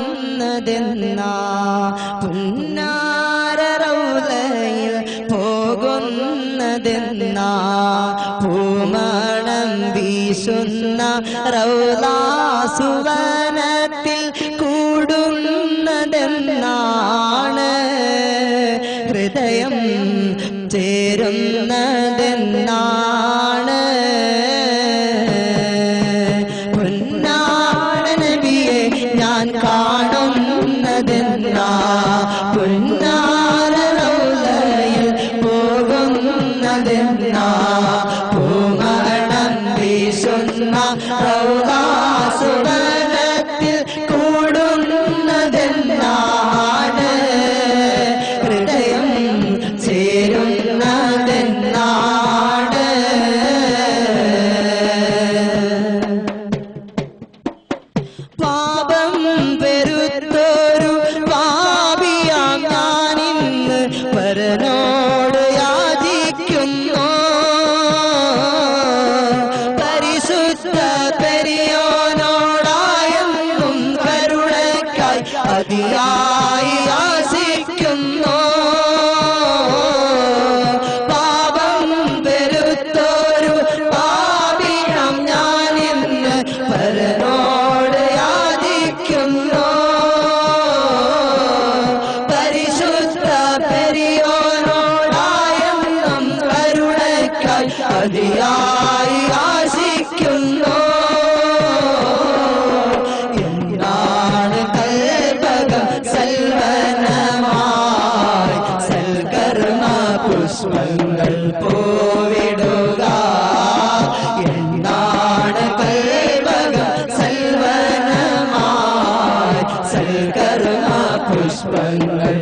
പോകുന്നതെന്നാ പുന്നാര റൗളയിൽ പോകുന്നതെന്നാ പൂമണം വീശുന്ന റൗളാ സുവനത്തിൽ കൂടുന്നതെന്നാണ് ഹൃദയം ചേരുന്നതെന്നാണ് പൊന്നാര നബിയെ ഞാൻ കാണുന്നതെന്നാ പൊന്നാര റൗളയിൽ പോകുന്നതെന്നാ പൂമണം വീശുന്ന റൗളാ സുവനത്തിൽ കൂടുന്നതെന്നാണ് ഹൃദയം ചേരുന്നതെന്നാണ് പാപം പെരുത്തൊരു പാപിയാം ഞാനിന്ന് പരനോട് യാചിക്കുന്നു പരിശുദ്ധ പെരിയോനോടായെന്നും കരുണയ്ക്കായി അതിയായി യാചിക്കുന്നു പാപം പെരുത്തൊരു പാപിയാം ഞാനിന്ന് പരനോട് യാചിക്കുന്നു പരിശുദ്ധ പെരിയോനോടായെന്നും കരുണയ്ക്കായി അതിയായി ആശിക്കുന്നു എന്നാണ് കൽപകം സൽവനമായി സൽകർമ്മ പുഷ്പങ്ങൾ പൂവിടുക എന്നാണ് കൽപകം സൽവനമായി സൽകർമ്മ പുഷ്പങ്ങൾ